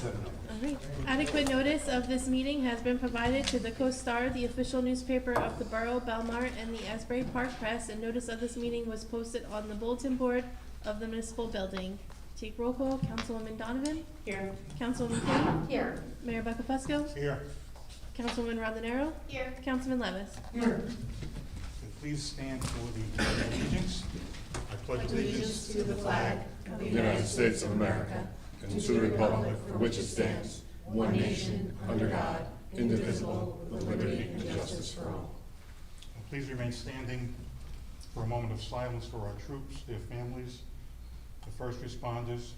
All right. Adequate notice of this meeting has been provided to the Co-Star, the official newspaper of the Borough, Belmar, and the Asbury Park Press, and notice of this meeting was posted on the bulletin board of the municipal building. Take roll call. Councilwoman Donovan? Here. Councilwoman King? Here. Mayor Buckafusco? Here. Councilwoman Rondinero? Here. Councilman Levis? Here. Please stand for the Pledge of Allegiance. I pledge Allegiance to the flag of the United States of America, and to the republic for which it stands, one nation, under God, indivisible, with liberty and justice for all. Please remain standing for a moment of silence for our troops, their families, the first responders,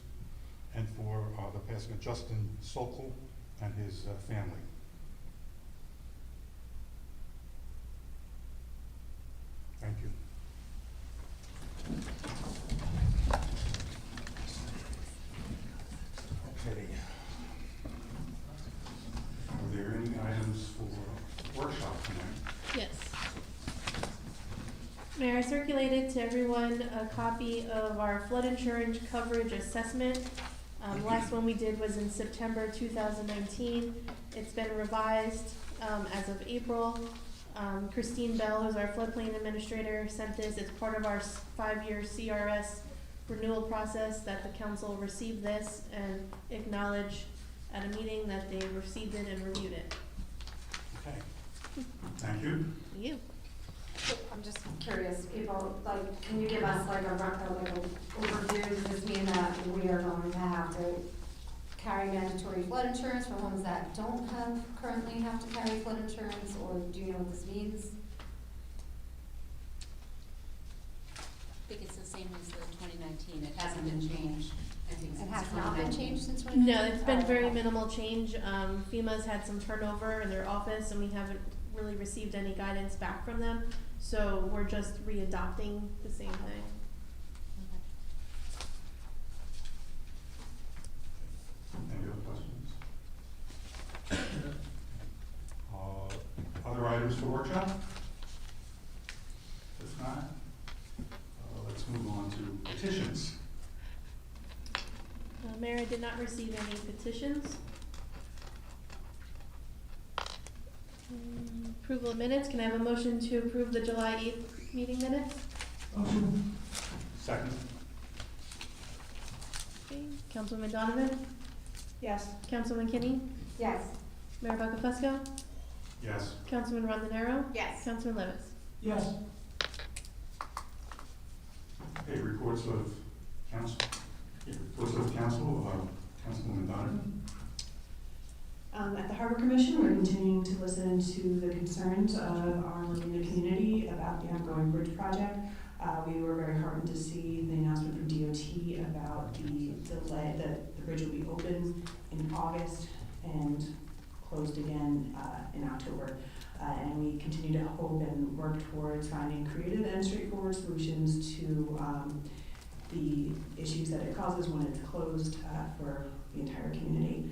and for the passing of Justin Sokol and his family. Thank you. Okay. Are there any items for workshop tonight? Yes. Mayor, I circulated to everyone a copy of our flood insurance coverage assessment. Last one we did was in September 2019. It's been revised as of April. Christine Bell, who's our floodplain administrator, sent this. It's part of our 5-year CRS renewal process that the council received this and acknowledged at a meeting that they received it and reviewed it. Okay. Thank you. Thank you. So I'm just curious, April, like, can you give us like a overview? Does this mean that we are going to have to carry mandatory flood insurance for homes that don't currently have to carry flood insurance, or do you know what this means? I think it's the same as the 2019. It hasn't been changed. I think It since has not been 2019. changed since 2019? No, it's been very minimal change. FEMA's had some turnover in their office and we haven't really received any guidance back from them. So we're just re-adopting the same thing. Any other questions? Other items for workshop? If not, let's move on to petitions. Mayor, I did not receive any petitions. Approval of minutes. Can I have a motion to approve the July 8th meeting minutes? Second. Okay. Councilwoman Donovan? Yes. Councilwoman Kinney? Yes. Mayor Buckafusco? Yes. Councilman Rondinero? Yes. Councilman Levis? Yes. Okay, reports of council. Reports of council, Councilwoman Donovan. At the Harbor Commission, we're continuing to listen to the concerns of our marina community about the ongoing bridge project. We were very heartened to see the announcement from DOT about the delay, that the bridge will be open in August and closed again in October. And we continue to hope and work towards finding creative and straightforward solutions to the issues that it causes when it's closed for the entire community.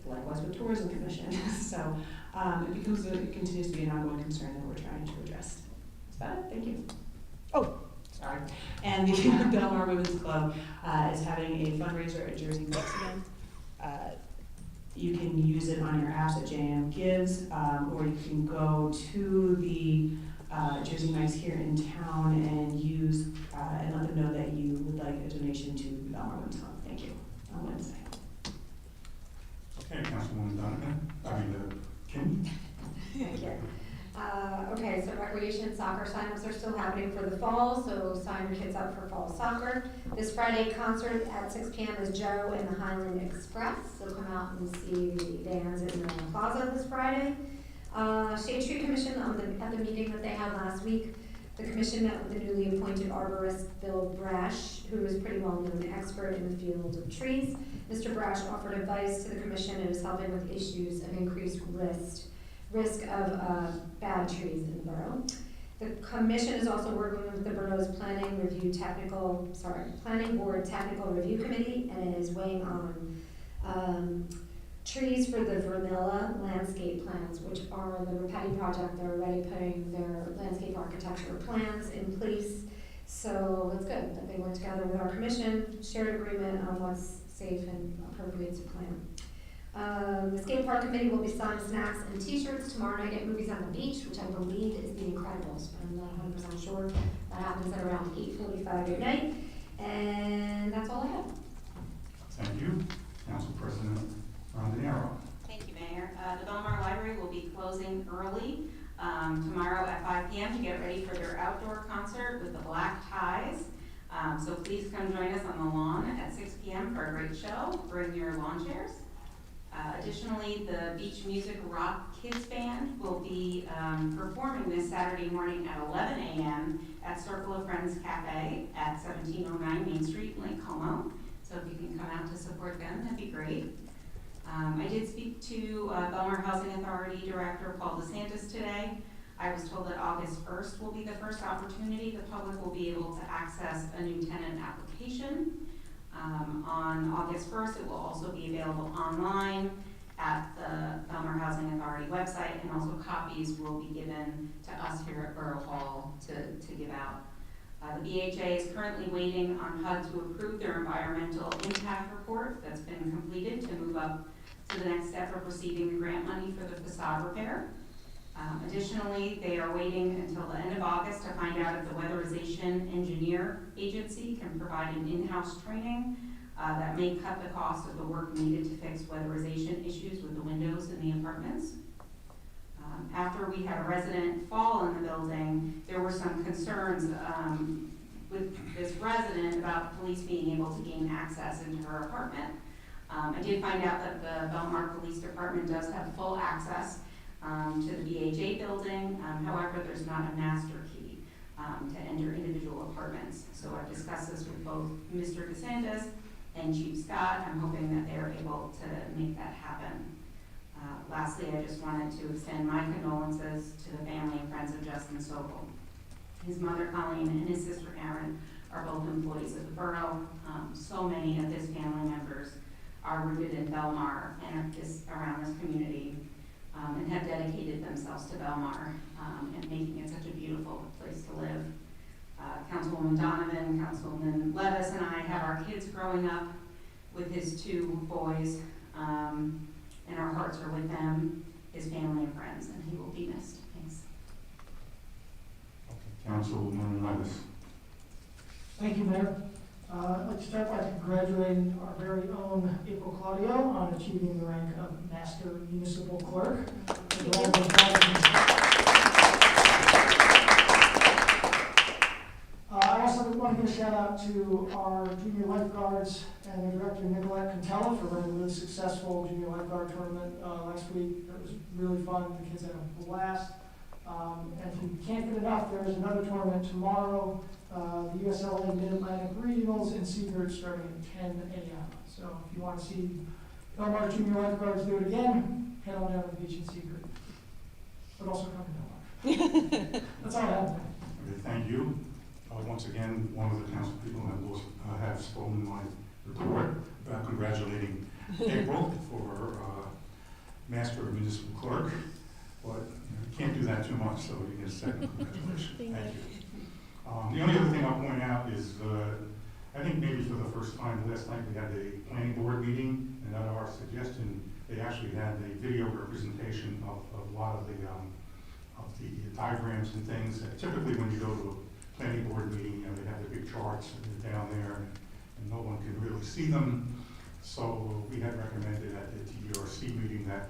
Likewise with Tourism Commission. So it continues to be an ongoing concern that we're trying to address. That's about it. Thank you. Oh, sorry. And the Belmar Women's Club is having a fundraiser at Jersey Mike's again. You can use it on your apps at JM Gives, or you can go to the Jersey Mike's here in town and use and let them know that you would like a donation to the Belmar Women's Club. Thank you. On Wednesday. Okay, Councilwoman Donovan, Kim. Thank you. Okay, so recreation soccer signups are still happening for the fall, so sign your kids up for fall soccer. This Friday concert at 6 p.m. is Joe and the Highland Express, so come out and see the bands in the plaza this Friday. Shade Tree Commission, at the meeting that they had last week, the commission met with the newly appointed arborist Bill Brash, who is pretty well known expert in the field of trees. Mr. Brash offered advice to the commission and is helping with issues of increased risk of bad trees in the borough. The commission is also working with the borough's planning board technical review committee, and it is weighing on trees for the Vermilla landscape plans, which are the Rapetti project. They're already putting their landscape architecture plans in place. So it's good that they work together with our commission, shared agreement on what's safe and appropriate to plan. The skate park committee will be selling snacks and t-shirts tomorrow night at Movies on the Beach, which I believe is The Incredibles, but I'm not 100% sure. That happens at around 8:45 at night, and that's all I have. Thank you. Council President Rondinero. Thank you, Mayor. The Belmar Library will be closing early tomorrow at 5 p.m. to get ready for their outdoor concert with the Black Ties. So please come join us on the lawn at 6 p.m. for a great show. Bring your lawn chairs. Additionally, the Beach Music Rock Kids Band will be performing this Saturday morning at 11 a.m. at Circle of Friends Cafe at 1709 Main Street, Lake Como. So if you can come out to support them, that'd be great. I did speak to Belmar Housing Authority Director Paul DeSantis today. I was told that August 1st will be the first opportunity the public will be able to access a new tenant application. On August 1st, it will also be available online at the Belmar Housing Authority website, and also copies will be given to us here at Borough Hall to give out. The BHA is currently waiting on HUD to approve their environmental impact report that's been completed to move up to the next step of receiving the grant money for the facade repair. Additionally, they are waiting until the end of August to find out if the Weatherization Engineer Agency can provide an in-house training that may cut the cost of the work needed to fix weatherization issues with the windows in the apartments. After we had a resident fall in the building, there were some concerns with this resident about the police being able to gain access into her apartment. I did find out that the Belmar Police Department does have full access to the BHA building. However, there's not a master key to enter individual apartments. So I've discussed this with both Mr. DeSantis and Chief Scott. I'm hoping that they're able to make that happen. Lastly, I just wanted to extend my condolences to the family and friends of Justin Sobel. His mother, Colleen, and his sister, Erin, are both employees of the borough. So many of his family members are rooted in Belmar and are around this community, and have dedicated themselves to Belmar and making it such a beautiful place to live. Councilwoman Donovan, Councilman Levis, and I have our kids growing up with his two boys, and our hearts are with them, his family and friends, and he will be missed. Thanks. Okay. Councilman Levis. Thank you, Mayor. I'd like to start by congratulating our very own April Claudio on achieving the rank of Master Municipal Clerk. I also want to give a shout out to our junior lifeguards and their director, Nicolette Cantella, for running a really successful junior lifeguard tournament last week. It was really fun. The kids had a blast. And if you can't get enough, there is another tournament tomorrow, the USLA Mid-Atlantic Regionals in Seabird starting at 10 a.m. So if you want to see Belmar junior lifeguards do it again, head on down to the beach in Seabird. But also come to Belmar. That's all I have. Okay, thank you. Once again, one of the council people have stolen my report, congratulating April for her Master of Municipal Clerk. But you can't do that too much, so you get a second congratulations. Thank you. The only other thing I'll point out is, I think maybe for the first time last night we had a planning board meeting, and at our suggestion, they actually had a video representation of a lot of the diagrams and things. Typically, when you go to a planning board meeting, they have the big charts and they're down there, and no one can really see them. So we had recommended at the TDRC meeting that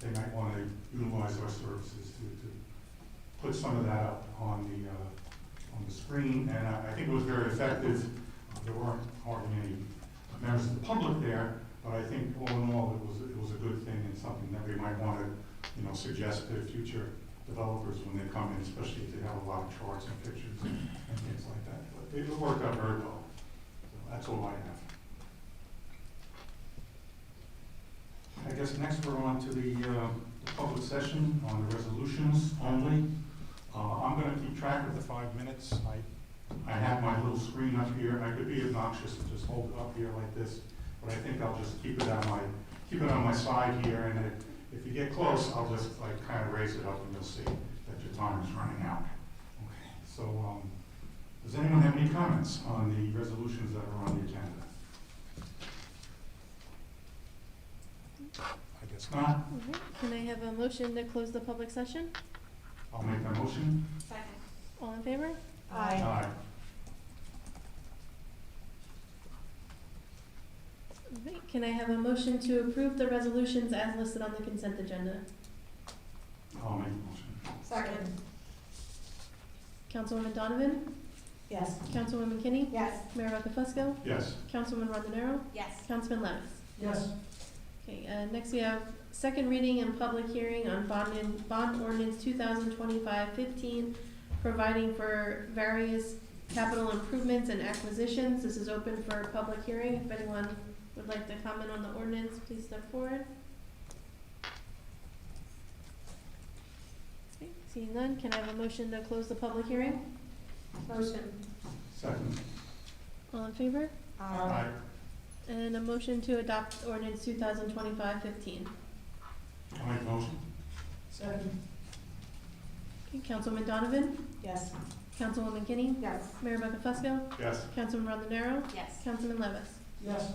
they might want to utilize our services to put some of that up on the screen, and I think it was very effective. There weren't hardly any members of the public there, but I think all in all it was a good thing and something that we might want to suggest to future developers when they come in, especially if they have a lot of charts and pictures and things like that. But it worked out very well. So that's all I have. I guess next we're on to the public session on the resolutions only. I'm going to keep track of the 5 minutes. I have my little screen up here. I could be obnoxious and just hold it up here like this, but I think I'll just keep it on my side here, and if you get close, I'll just kind of raise it up and you'll see that your time is running out. Okay, so does anyone have any comments on the resolutions that are on the agenda? It's not. Okay, can I have a motion to close the public session? I'll make that motion. Second. All in favor? Aye. Okay, can I have a motion to approve the resolutions as listed on the consent agenda? I'll make the motion. Second. Councilwoman Donovan? Yes. Councilwoman Kinney? Yes. Mayor Buckafusco? Yes. Councilman Rondenaro? Yes. Councilman Levis? Yes. Okay, next we have second reading and public hearing on bond ordinance 2025-15, providing for various capital improvements and acquisitions. This is open for public hearing. If anyone would like to comment on the ordinance, please step forward. Okay, seeing none, can I have a motion to close the public hearing? Motion. Second. All in favor? Aye. And a motion to adopt ordinance 2025-15. I'll make the motion. Second. Okay, Councilman Donovan? Yes. Councilwoman Kinney? Yes. Mayor Buckafusco? Yes. Councilman Rondenaro? Yes. Councilman Levis? Yes.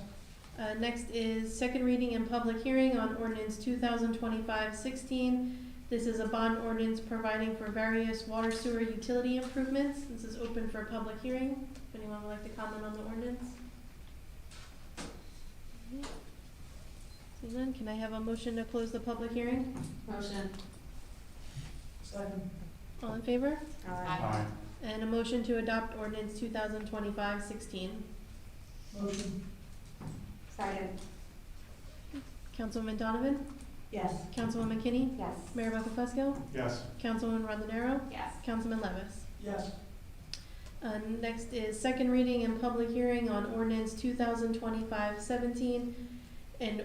Next is second reading and public hearing on ordinance 2025-16. This is a bond ordinance providing for various water sewer utility improvements. This is open for public hearing. If anyone would like to comment on the ordinance? Seeing none, can I have a motion to close the public hearing? Motion. Second. All in favor? Aye. And a motion to adopt ordinance 2025-16. Motion. Second. Councilwoman Donovan? Yes. Councilwoman Kinney? Yes. Mayor Buckafusco? Yes. Councilwoman Rondenaro? Yes. Councilman Levis? Yes. Next is second reading and public hearing on ordinance 2025-17, and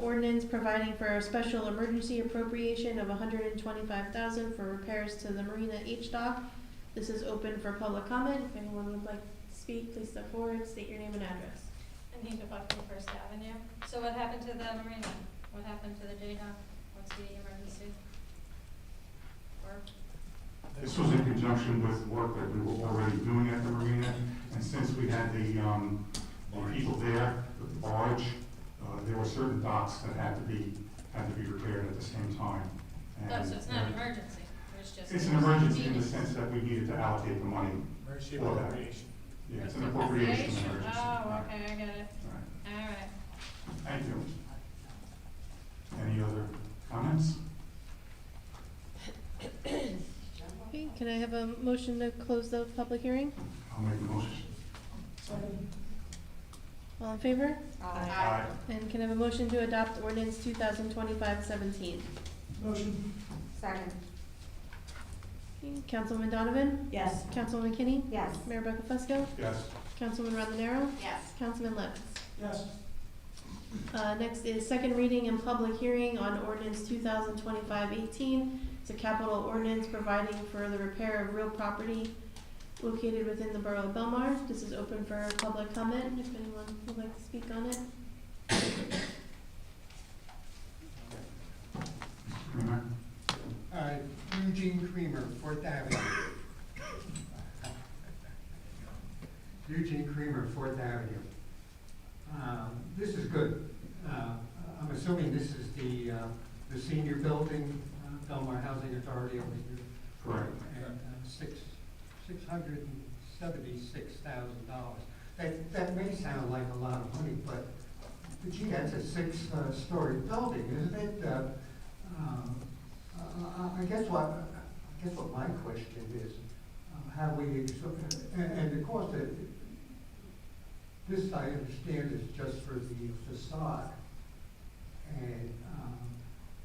ordinance providing for a special emergency appropriation of $125,000 for repairs to the Marina H dock. This is open for public comment. If anyone would like to speak, please step forward, state your name and address. Anita Buckley, First Avenue. So what happened to the marina? What happened to the J-Dock? What's the emergency? Work? This was in conjunction with work that we were already doing at the marina, and since we had the people there, with the barge, there were certain docks that had to be repaired at the same time. No, And, so it's not an emergency, it's just. It's an emergency in the sense that we needed to allocate the money Emergency for that. appropriation. Yeah, it's an appropriation emergency. Oh, okay, I get it. Right. All right. Thank you. Any other comments? Okay, can I have a motion to close the public hearing? I'll make the motion. Second. All in favor? Aye. And can I have a motion to adopt ordinance 2025-17? Motion. Second. Okay, Councilwoman Donovan? Yes. Councilwoman Kinney? Yes. Mayor Buckafusco? Yes. Councilman Rondenaro? Yes. Councilman Levis? Yes. Next is second reading and public hearing on ordinance 2025-18. It's a capital ordinance providing for the repair of real property located within the borough of Belmar. This is open for public comment, if anyone would like to speak on it. Creamer? Eugene Creamer, Fourth Avenue. Eugene Creamer, Fourth Avenue. This is good. I'm assuming this is the senior building, Belmar Housing Authority over here. Correct. And $676,000. That may sound like a lot of money, but gee, that's a six-story building, isn't it? I guess what my question is, how we, and of course, this I understand is just for the facade. And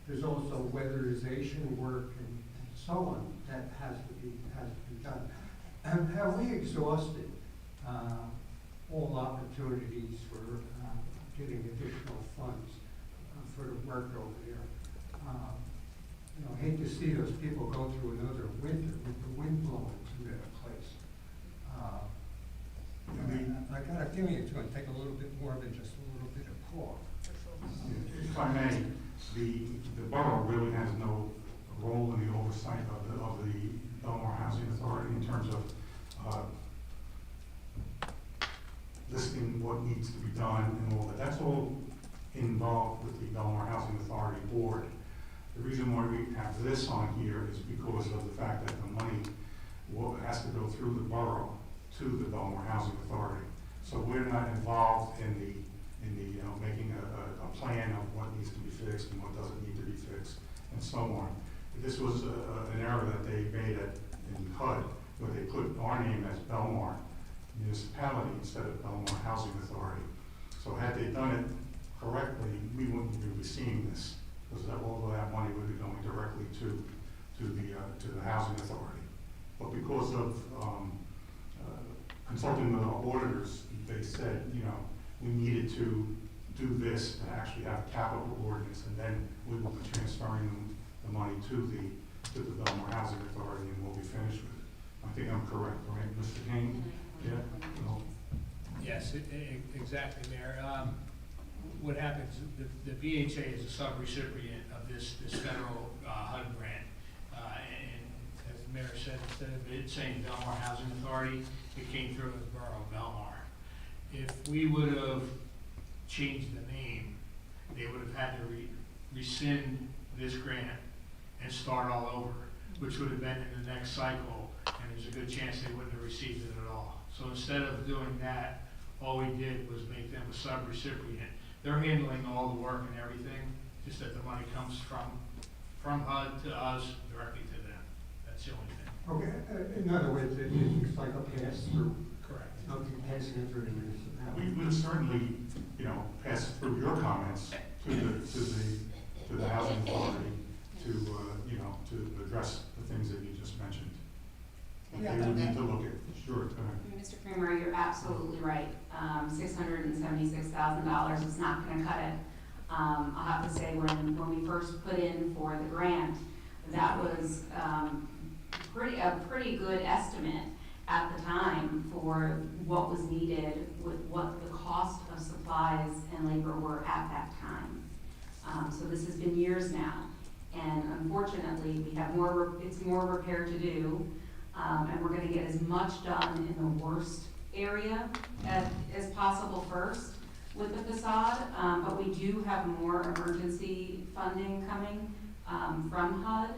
there's also weatherization work and so on that has to be done. Have we exhausted all opportunities for getting additional funds for the work over there? I hate to see those people go through another winter with the wind blowing through that place. I got a feeling it's going to take a little bit more than just a little bit of caulk. If I may, the borough really has no role in the oversight of the Belmar Housing Authority in terms of listing what needs to be done and all that. That's all involved with the Belmar Housing Authority Board. The reason why we have this on here is because of the fact that the money has to go through the borough to the Belmar Housing Authority. So we're not involved in the making a plan of what needs to be fixed and what doesn't need to be fixed, and so on. This was an error that they made in HUD, where they put our name as Belmar Municipality instead of Belmar Housing Authority. So had they done it correctly, we wouldn't be receiving this, because all of that money would be going directly to the housing authority. But because of consulting with our auditors, they said, we needed to do this to actually have a capital ordinance, and then we will be transferring the money to the Belmar Housing Authority, and we'll be finished with it. I think I'm correct, right, Mr. King? Yeah? No? Yes, exactly, Mayor. What happens, the VHA is a sub-recipient of this federal HUD grant. And as the Mayor said, instead of it saying Belmar Housing Authority, it came through as Borough of Belmar. If we would have changed the name, they would have had to rescind this grant and start all over, which would have been in the next cycle, and there's a good chance they wouldn't have received it at all. So instead of doing that, all we did was make them a sub-recipient. They're handling all the work and everything, just that the money comes from HUD to us, directly to them. That's the only thing. Okay, in other words, it's like a pass-through. Correct. Something passing through the municipality. We would certainly, pass through your comments to the housing authority to address the things that you just mentioned. Yeah, They would need to look at, sure, go ahead. Mr. Kramer, you're absolutely right. $676,000 is not gonna cut it. I'll have to say, when we first put in for the grant, that was a pretty good estimate at the time for what was needed with what the cost of supplies and labor were at that time. So this has been years now, and unfortunately, we have it's more repair to do, and we're gonna get as much done in the worst area as possible first with the facade, but we do have more emergency funding coming from HUD.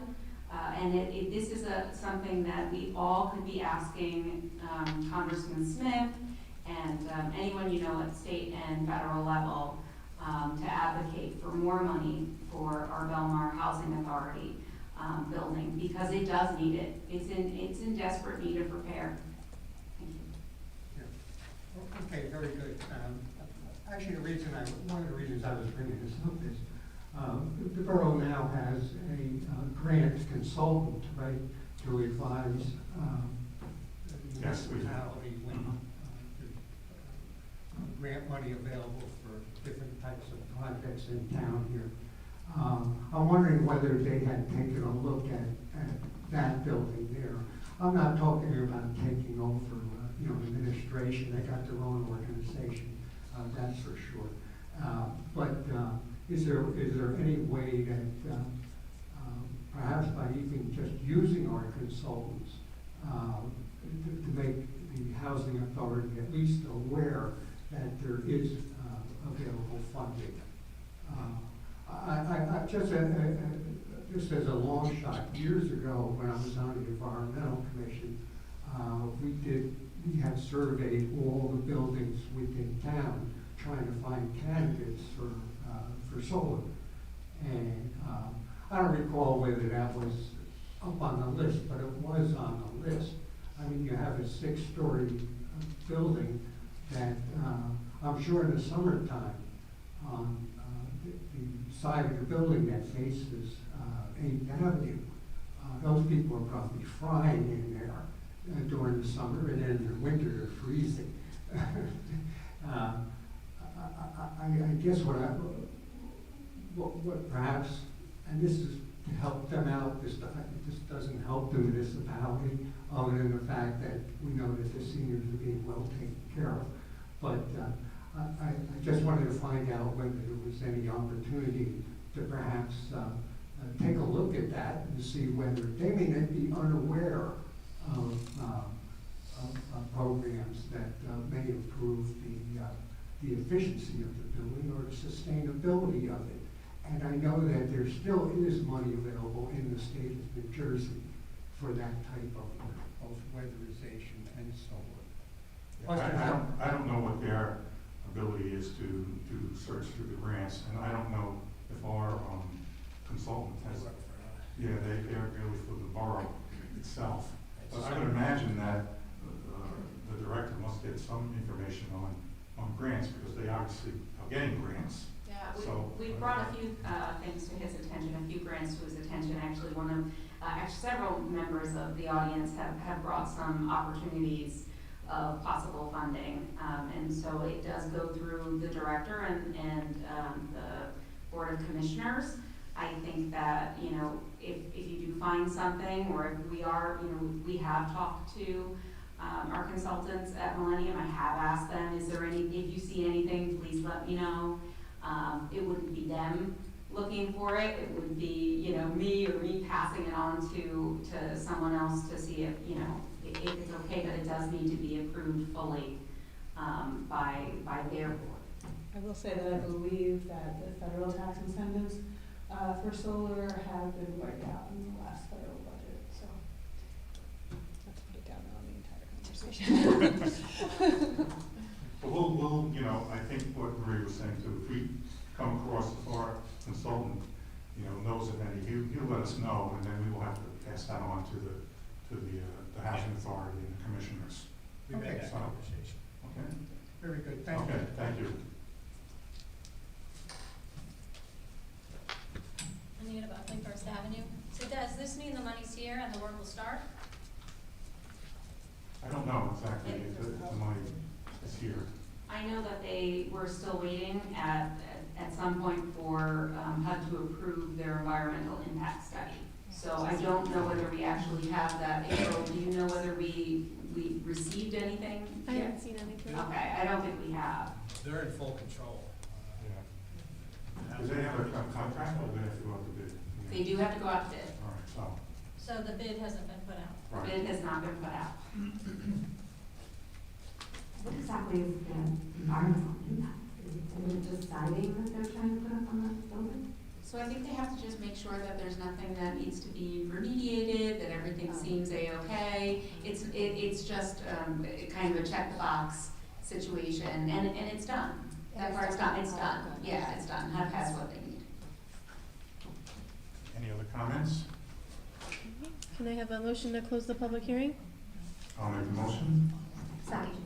And this is something that we all could be asking Congressman Smith and anyone at state and federal level to advocate for more money for our Belmar Housing Authority building, because it does need it. It's in desperate need of repair. Thank you. Yeah. Okay, very good. Actually, one of the reasons I was bringing this up is the borough now has a grant consultant, right, to advise the Yes, we do. municipality when there's grant money available for different types of projects in town here. I'm wondering whether they had taken a look at that building there. I'm not talking about taking over, administration. They got their own organization, that's for sure. But is there any way that perhaps by even just using our consultants to make the housing authority at least aware that there is available funding? I just as a long shot, years ago when I was on the environmental commission, we had surveyed all the buildings within town trying to find candidates for solar. And I don't recall whether that was up on the list, but it was on the list. I mean, you have a 6-story building that I'm sure in the summertime, on the side of the building that faces 8th Avenue, those people are probably frying in there during the summer, and then in the winter they're freezing. I guess what perhaps, and this is to help them out, this doesn't help the municipality, other than the fact that we know that the seniors are being well taken care of. But I just wanted to find out whether there was any opportunity to perhaps take a look at that and see whether they may not be unaware of programs that may improve the efficiency of the building or the sustainability of it. And I know that there still is money available in the state of New Jersey for that type of weatherization and so on. I don't know what their ability is to search through the grants, and I don't know if our consultant has, they're really for the borough itself. But I would imagine that the director must get some information on grants, because they obviously are getting grants. Yeah, So, we brought a few things to his attention, a few grants to his attention. Actually, several members of the audience have brought some opportunities of possible funding. And so it does go through the director and the Board of Commissioners. I think that, you know, if you do find something, or if we have talked to our consultants at Millennium. I have asked them, if you see anything, please let me know. It wouldn't be them looking for it. It would be, you know, me passing it on to someone else to see if it's okay, but it does need to be approved fully by their board. I will say that I believe that the federal tax incentives for solar have been wiped out in the last federal budget, so not to put it down on the entire conversation. But we'll, I think what Marie was saying too, if we come across, if our consultant, knows of any, he'll let us know, and then we will have to pass that on to the housing authority and the commissioners. We've had Okay. that conversation. Okay? Very good, thank you. Okay, thank you. Anita about First Avenue. So does this mean the money's here and the work will start? I don't know exactly if the money is here. I know that they were still waiting at some point for HUD to approve their environmental impact study. So I don't know whether we actually have that. April, do you know whether we received anything? I haven't seen anything. Okay, I don't think we have. They're in full control. Yeah. Do they have a contract, or do they have to go out to bid? They do have to go out to bid. All right, so, So the bid hasn't been put out? The right. bid has not been put out. What exactly is the environmental impact? Is it just siding that they're trying to put up on the building? So I think they have to just make sure that there's nothing that needs to be remediated, that everything seems A-okay. It's just kind of a check the box situation, and it's done. That part's done, it's done. Yeah, it's done. HUD has what they need. Any other comments? Can I have a motion to close the public hearing? I'll make the motion. Second.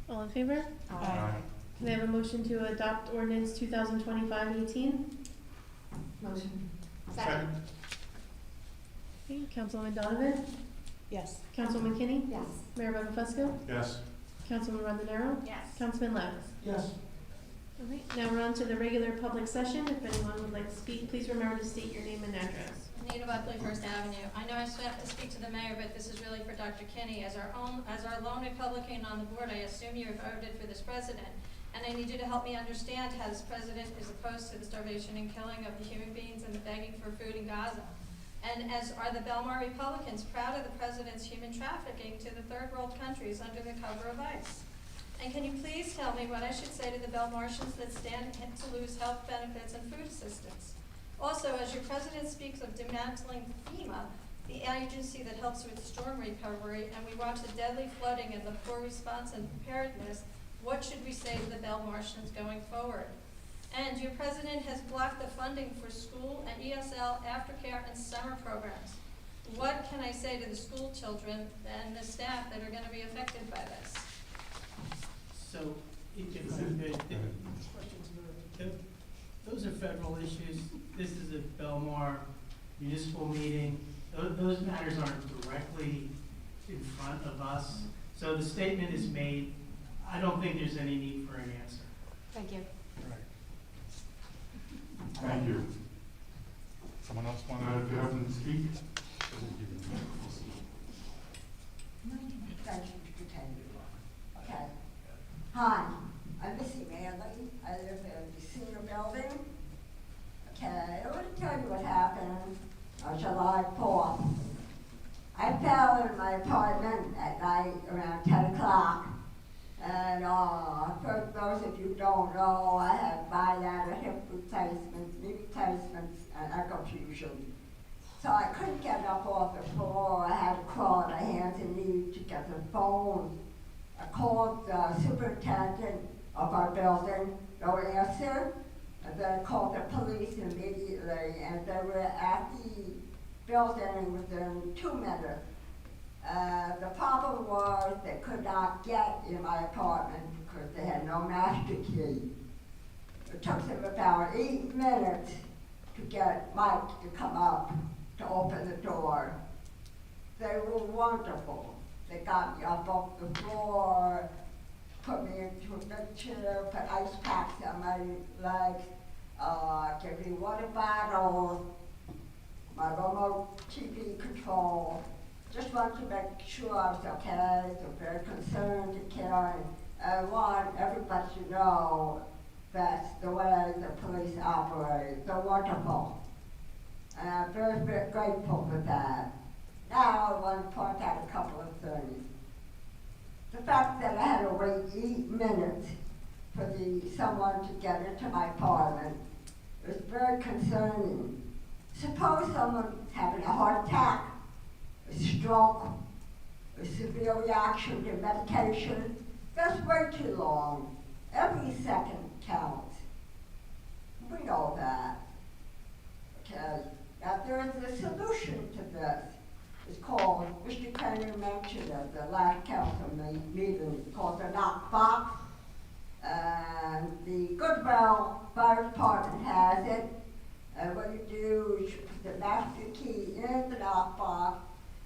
All in favor? Aye. Can I have a motion to adopt ordinance 2025-18? Motion. Second. Okay, Councilwoman Donovan? Yes. Councilwoman Kinney? Yes. Mayor Bonifesco? Yes. Councilman Rondinero? Yes. Councilman Levis? Yes. All right, now we're on to the regular public session. If anyone would like to speak, please remember to state your name and address. Anita Buckley, First Avenue. I know I still have to speak to the mayor, but this is really for Dr. Kinney. As our lone Republican on the board, I assume you voted for this president. And I need you to help me understand how this president is opposed to the starvation and killing of the human beings and the begging for food in Gaza. And as are the Belmar Republicans, proud of the president's human trafficking to the third world countries under the cover of ICE. And can you please tell me what I should say to the Belmartians that stand to lose health benefits and food assistance? Also, as your president speaks of dismantling FEMA, the agency that helps with storm recovery, and we watch the deadly flooding and the poor response and preparedness, what should we say to the Belmartians going forward? And your president has blocked the funding for school and ESL, aftercare, and summer programs. What can I say to the school children and the staff that are going to be affected by this? So, if I could, those are federal issues. This is a Belmar municipal meeting. Those matters aren't directly in front of us. So the statement is made. I don't think there's any need for an answer. Thank you. Thank you. Someone else want to get up and speak? Okay. Hi, I'm Missy Manley. I live in the senior building. Okay, I want to tell you what happened on July 4th. I fell in my apartment at night around 10 o'clock. And for those of if you don't know, I had bilateral hip replacements, knee replacements, and ankle fusion. So I couldn't get up off the floor. I had to crawl on my hands and knees to get the phone. I called the superintendent of our building, no answer. And then I called the police immediately, and they were at the building within 2 minutes. The problem was they could not get in my apartment because they had no master key. It took them about 8 minutes to get Mike to come up to open the door. They were wonderful. They got me up off the floor, put me into a big chair, put ice packs on my legs, gave me water bottles, my remote TV control. Just want to make sure I was okay. They're very concerned and caring. I want everybody to know that's the way the police operate. They're wonderful. And I'm very, very grateful for that. Now I want to point out a couple of things. The fact that I had to wait 8 minutes for someone to get into my apartment is very concerning. Suppose someone's having a heart attack, a stroke, a severe reaction to medication. That's way too long. Every second counts. We know that. Okay. Now there is a solution to this. It's called, Mr. Kenny mentioned at the last council meeting, it's called the knockbox. And the Goodwill Fire Department has it. And what you do is you put the master key in the knockbox,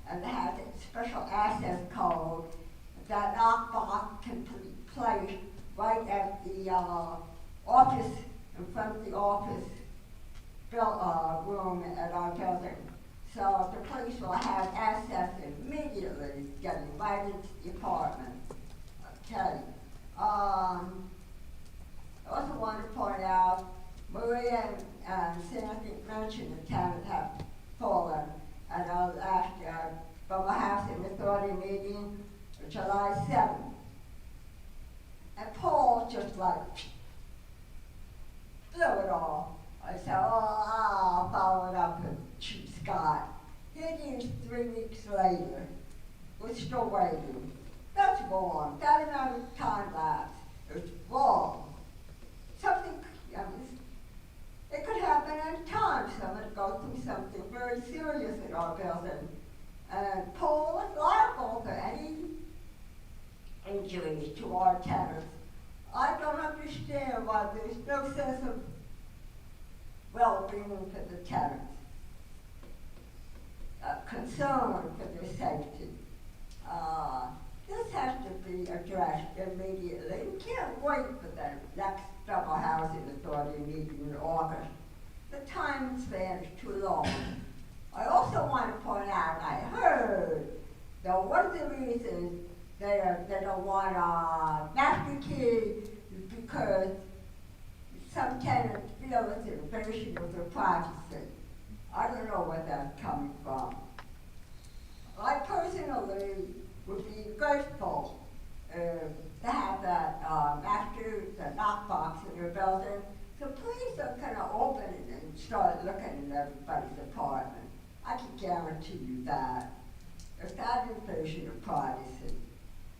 and it has a special access code. That knockbox can be placed right at the office, in front of the office room at our building. So the police will have access immediately, getting right into the apartment. Okay. I also want to point out, Maria and Sandy mentioned the tenant have fallen, and I was asked from a housing authority meeting July 7th. And Paul just like blew it all. I said, oh, I'll follow it up with Chief Scott. Here it is 3 weeks later. We're still waiting. That's wrong. That amount of time lapse is wrong. Something, it could happen any time. Someone go through something very serious in our building. And Paul is liable for any injuries to our tenants. I don't understand why there's no sense of well-being for the tenants. Concern for their safety. This has to be addressed immediately. We can't wait for the next Belmar Housing Authority meeting in August. The time span is too long. I also want to point out, I heard that one of the reasons they don't want a master key is because some tenants feel it's an invasion of their privacy. I don't know where that's coming from. I personally would be grateful to have that the knockbox in your building. So please don't kind of open it and start looking at everybody's apartment. I can guarantee you that. It's not an invasion of privacy.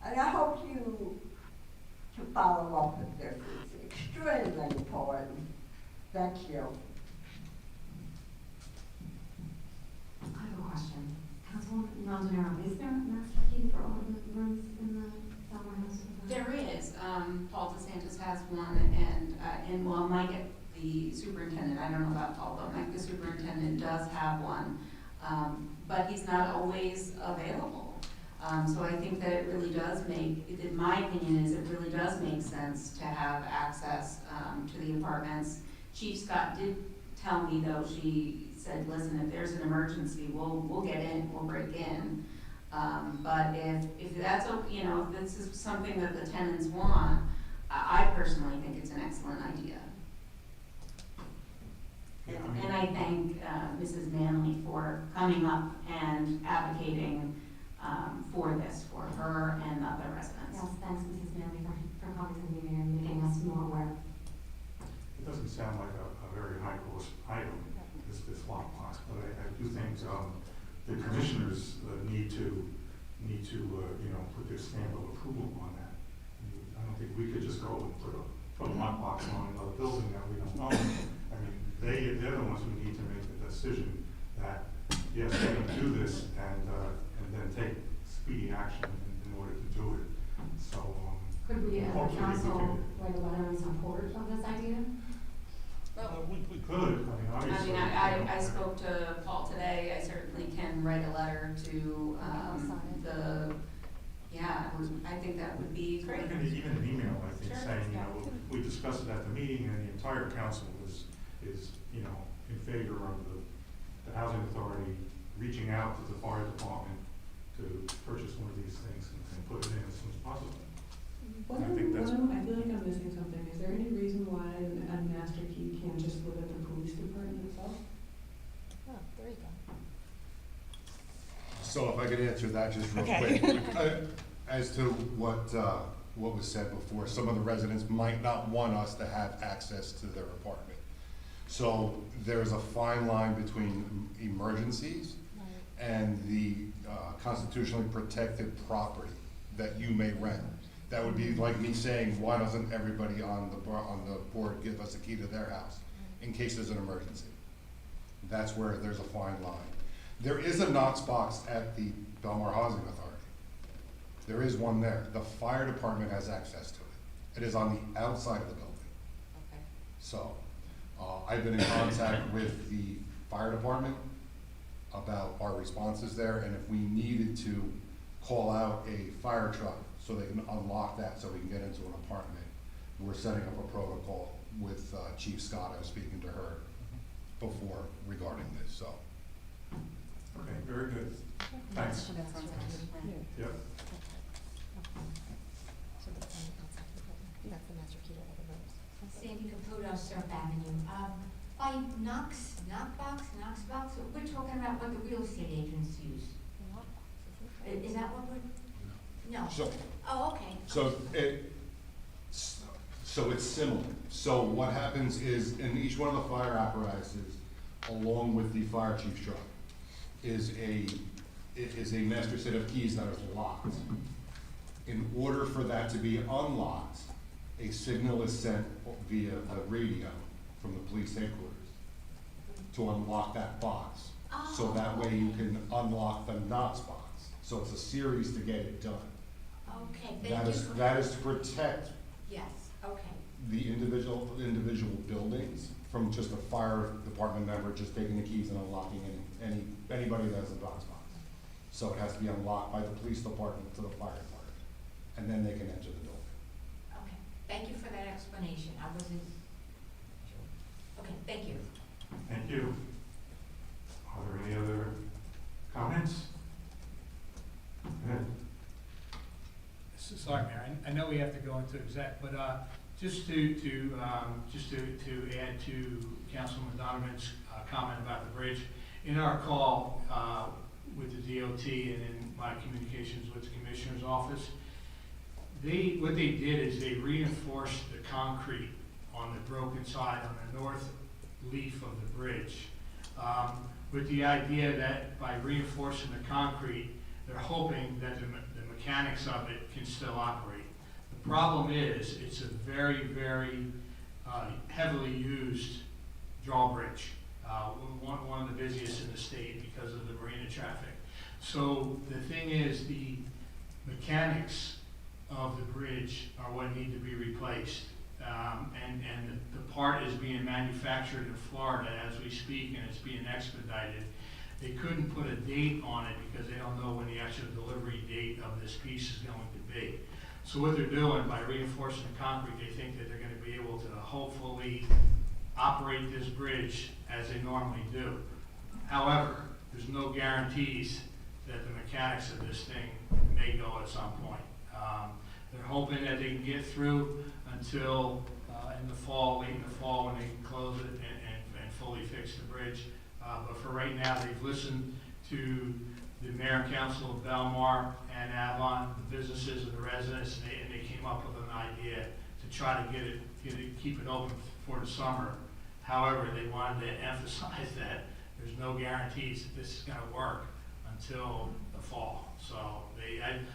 And I hope you to follow up with this. It's extremely important. Thank you. I have a question. Councilwoman Montanaro, is there a master key for all of the rooms in the Belmar House? There is. Paul DeSantis has one, and well, Mike, the superintendent, I don't know about Paul, but Mike, the superintendent, does have one, but he's not always available. So I think that it really does make, in my opinion, it really does make sense to have access to the apartments. Chief Scott did tell me, though, she said, listen, if there's an emergency, we'll get in, we'll break in. But if that's, if this is something that the tenants want, I personally think it's an excellent idea. And I thank Mrs. Manley for coming up and advocating for this, for her and the other residents. Yes, thanks, Mrs. Manley, for comments from the mayor, making us more aware. It doesn't sound like a very high cost item, this lockbox, but I do think, the commissioners need to, you know, put their stamp of approval on that. I don't think we could just go and put a lockbox on another building that we don't own. I mean, they're the ones who need to make the decision that, yes, they can do this and then take speedy action in order to do it. So, Could we, as a hopefully council, write a letter in support of this idea? we could, I mean, I obviously. mean, I spoke to Paul today, I certainly can write a letter to, I think that would be great. Even an email, I think, Sure. saying, you know, we discussed it at the meeting and the entire council is, you know, in favor of the housing authority reaching out to the fire department to purchase one of these things and put it in as soon as possible. I think that's. I feel like I'm missing something. Is there any reason why a master key can't just live at the police department itself? Oh, there you go. So if I could answer that just real Okay. quick. As to what was said before, some of the residents might not want us to have access to their apartment. So there's a fine line between emergencies and the constitutionally protected property that you may rent. That would be like me saying, why doesn't everybody on the board give us a key to their house in case there's an emergency? That's where there's a fine line. There is a Knox box at the Belmar Housing Authority. There is one there. The fire department has access to it. It is on the outside of the building. Okay. So, I've been in contact with the fire department about our responses there, and if we needed to call out a fire truck so they can unlock that so we can get into an apartment, we're setting up a protocol with Chief Scott. I was speaking to her before regarding this, so. Okay, very good. Thanks. Yep. Sandy Caputo, Surf Avenue. By Knox box, we're talking about what the real estate agents use. Is that what we're, no? So, Oh, okay. so it's similar. So what happens is, in each one of the fire apparatuses, along with the fire chief's truck, is a master set of keys that is locked. In order for that to be unlocked, a signal is sent via the radio from the police headquarters to unlock that box. So that way you can unlock the Knox box. So it's a series to get it done. Okay, thank you. That is to protect Yes, okay. the individual buildings from just a fire department member just taking the keys and unlocking anybody that has a Knox box. So it has to be unlocked by the police department to the fire department, and then they can enter the building. Okay, thank you for that explanation. I wasn't sure. Okay, thank you. Thank you. Are there any other comments? Go ahead. Sorry, Mayor, I know we have to go into exec, but just to add to Councilman Donovan's comment about the bridge, in our call with the DOT and in my communications with the Commissioner's office, what they did is they reinforced the concrete on the broken side, on the north leaf of the bridge, with the idea that by reinforcing the concrete, they're hoping that the mechanics of it can still operate. The problem is, it's a very, very heavily used drawbridge, one of the busiest in the state because of the marina traffic. So the thing is, the mechanics of the bridge are what need to be replaced. And the part is being manufactured in Florida as we speak, and it's being expedited. They couldn't put a date on it because they don't know when the actual delivery date of this piece is going to be. So what they're doing, by reinforcing the concrete, they think that they're going to be able to hopefully operate this bridge as they normally do. However, there's no guarantees that the mechanics of this thing may go at some point. They're hoping that they can get through until in the fall, late in the fall, when they can close it and fully fix the bridge. But for right now, they've listened to the mayor and council of Belmar and Avon, the businesses and the residents, and they came up with an idea to try to keep it open for the summer. However, they wanted to emphasize that there's no guarantees that this is gonna work until the fall. So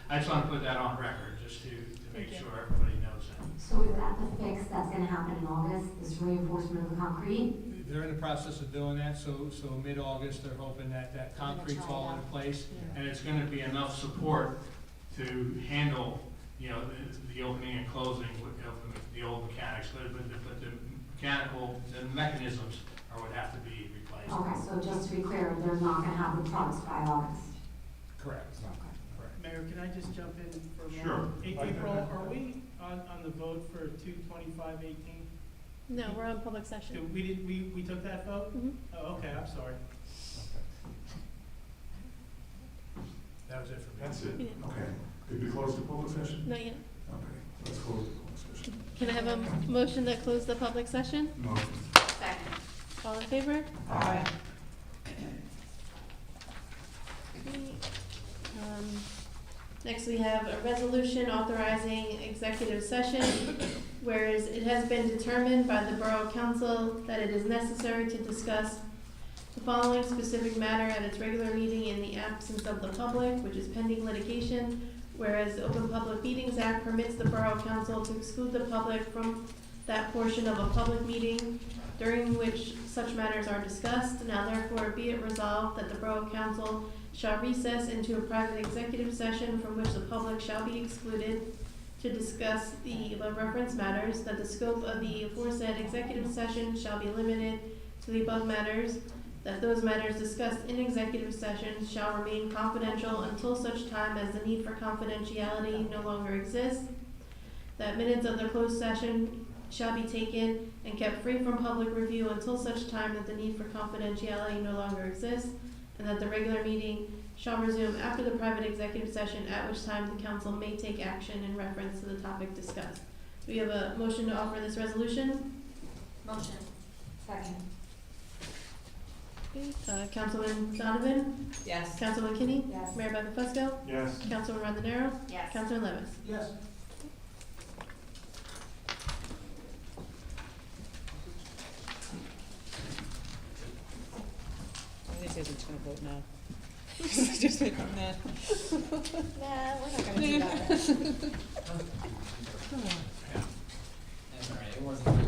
I just want to put that on record, just to make sure everybody knows that. So is that the fix that's gonna happen in August, this reinforcement of the concrete? They're in the process of doing that, so mid-August, they're hoping that concrete's all in place, and it's gonna be enough support to handle, the opening and closing of the old mechanics, but the mechanisms would have to be replaced. Okay, so just to be clear, they're not gonna have the trucks by August? Correct. Mayor, can I just jump in for a Sure. moment? April, are we on the vote for 22518? No, we're on public session. We took that vote? Mhm. Oh, okay, I'm sorry. That was it for me. That's it, We didn't. okay. Did we close the public session? Not yet. Okay, let's close the public session. Can I have a motion to close the public session? Motion. Second. All in favor? Aye. Next, we have a resolution authorizing executive session, whereas it has been determined by the Borough Council that it is necessary to discuss the following specific matter at its regular meeting in the absence of the public, which is pending litigation, whereas the Open Public Meetings Act permits the Borough Council to exclude the public from that portion of a public meeting during which such matters are discussed. Now therefore be it resolved that the Borough Council shall recess into a private executive session from which the public shall be excluded to discuss the above referenced matters, that the scope of the aforesaid executive session shall be limited to the above matters, that those matters discussed in executive session shall remain confidential until such time as the need for confidentiality no longer exists, that minutes of the closed session shall be taken and kept free from public review until such time that the need for confidentiality no longer exists, and that the regular meeting shall resume after the private executive session, at which time the council may take action in reference to the topic discussed. Do we have a motion to offer this resolution? Motion. Second. Okay, Councilman Donovan? Yes. Councilman Kinney? Yes. Mayor Beckman-Fusco? Yes. Councilman Rondonero? Yes. Councilman Levis? Yes. He says he's gonna vote no. Just make him mad. Nah, we're not gonna do that. That's all right, it wasn't